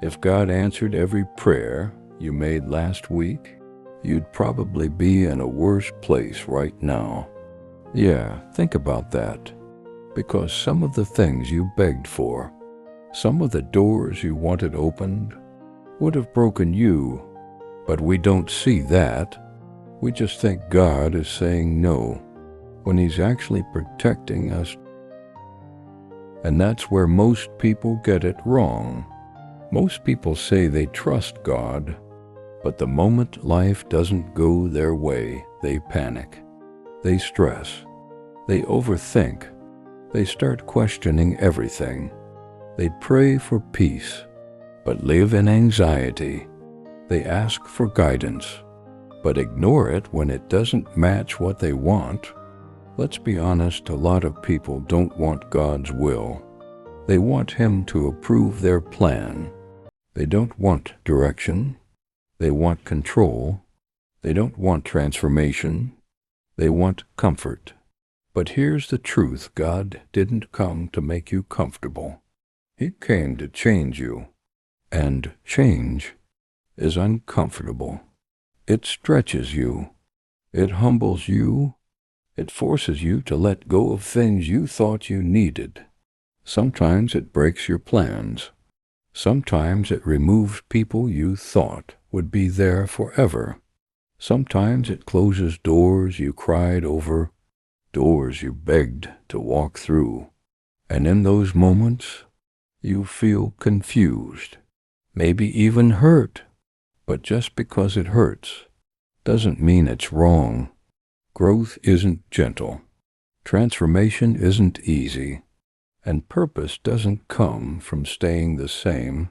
If God answered every prayer you made last week, you'd probably be in a worse place right now. Yeah, think about that. Because some of the things you begged for, some of the doors you wanted opened, would have broken you, but we don't see that. We just think God is saying no, when He's actually protecting us. And that's where most people get it wrong. Most people say they trust God, but the moment life doesn't go their way, they panic. They stress. They overthink. They start questioning everything. They pray for peace, but live in anxiety. They ask for guidance, but ignore it when it doesn't match what they want. Let's be honest, a lot of people don't want God's will. They want Him to approve their plan. They don't want direction. They want control. They don't want transformation. They want comfort. But here's the truth: God didn't come to make you comfortable. He came to change you. And change is uncomfortable. It stretches you. It humbles you. It forces you to let go of things you thought you needed. Sometimes it breaks your plans. Sometimes it removes people you thought would be there forever. Sometimes it closes doors you cried over, doors you begged to walk through. And in those moments, you feel confused, maybe even hurt. But just because it hurts doesn't mean it's wrong. Growth isn't gentle. Transformation isn't easy. And purpose doesn't come from staying the same.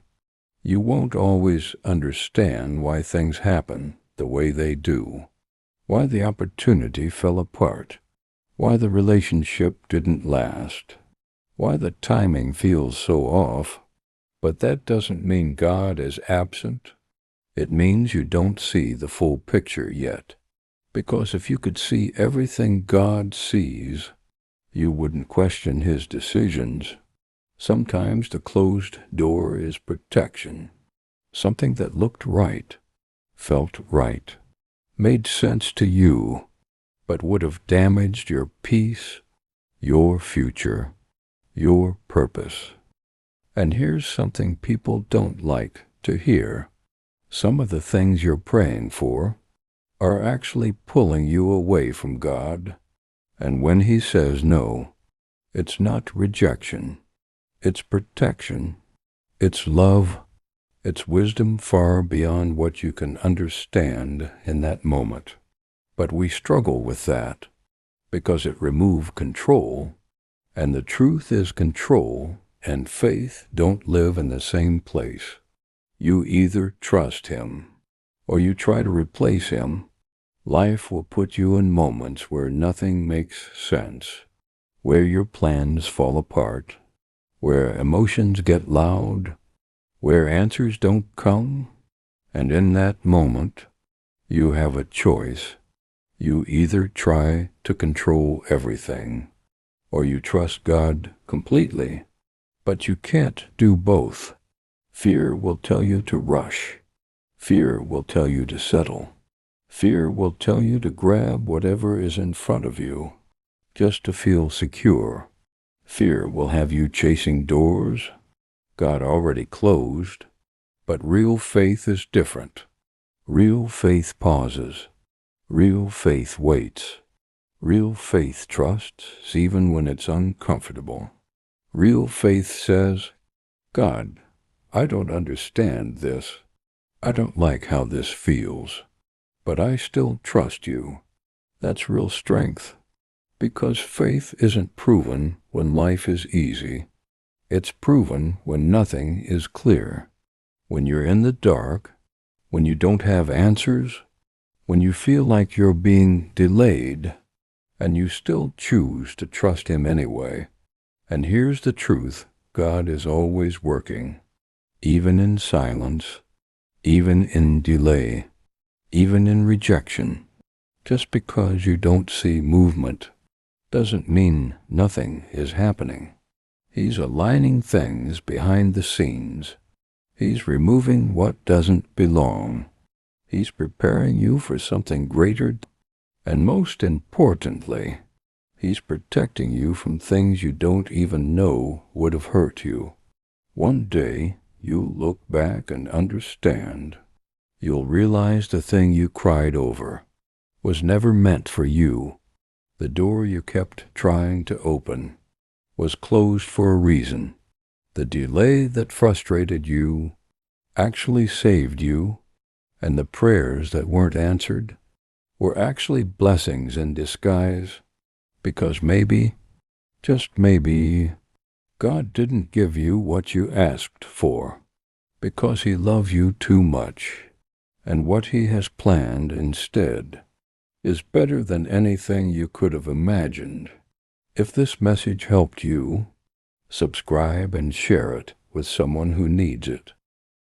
You won't always understand why things happen the way they do, why the opportunity fell apart, why the relationship didn't last, why the timing feels so off. But that doesn't mean God is absent. It means you don't see the full picture yet. Because if you could see everything God sees, you wouldn't question His decisions. Sometimes the closed door is protection. Something that looked right, felt right, made sense to you, but would have damaged your peace, your future, your purpose. And here's something people don't like to hear. Some of the things you're praying for are actually pulling you away from God. And when He says no, it's not rejection. It's protection. It's love. It's wisdom far beyond what you can understand in that moment. But we struggle with that because it removes control. And the truth is, control and faith don't live in the same place. You either trust Him or you try to replace Him. Life will put you in moments where nothing makes sense, where your plans fall apart, where emotions get loud, where answers don't come. And in that moment, you have a choice. You either try to control everything, or you trust God completely. But you can't do both. Fear will tell you to rush. Fear will tell you to settle. Fear will tell you to grab whatever is in front of you, just to feel secure. Fear will have you chasing doors God already closed. But real faith is different. Real faith pauses. Real faith waits. Real faith trusts even when it's uncomfortable. Real faith says, God, I don't understand this. I don't like how this feels. But I still trust you. That's real strength. Because faith isn't proven when life is easy. It's proven when nothing is clear. When you're in the dark, when you don't have answers, when you feel like you're being delayed, and you still choose to trust Him anyway. And here's the truth: God is always working, even in silence, even in delay, even in rejection. Just because you don't see movement doesn't mean nothing is happening. He's aligning things behind the scenes. He's removing what doesn't belong. He's preparing you for something greater, and most importantly, He's protecting you from things you don't even know would have hurt you. One day, you'll look back and understand. You'll realize the thing you cried over was never meant for you. The door you kept trying to open was closed for a reason. The delay that frustrated you actually saved you, and the prayers that weren't answered were actually blessings in disguise, because maybe, just maybe, God didn't give you what you asked for, because He loves you too much, and what He has planned instead is better than anything you could have imagined. If this message helped you, subscribe and share it with someone who needs it.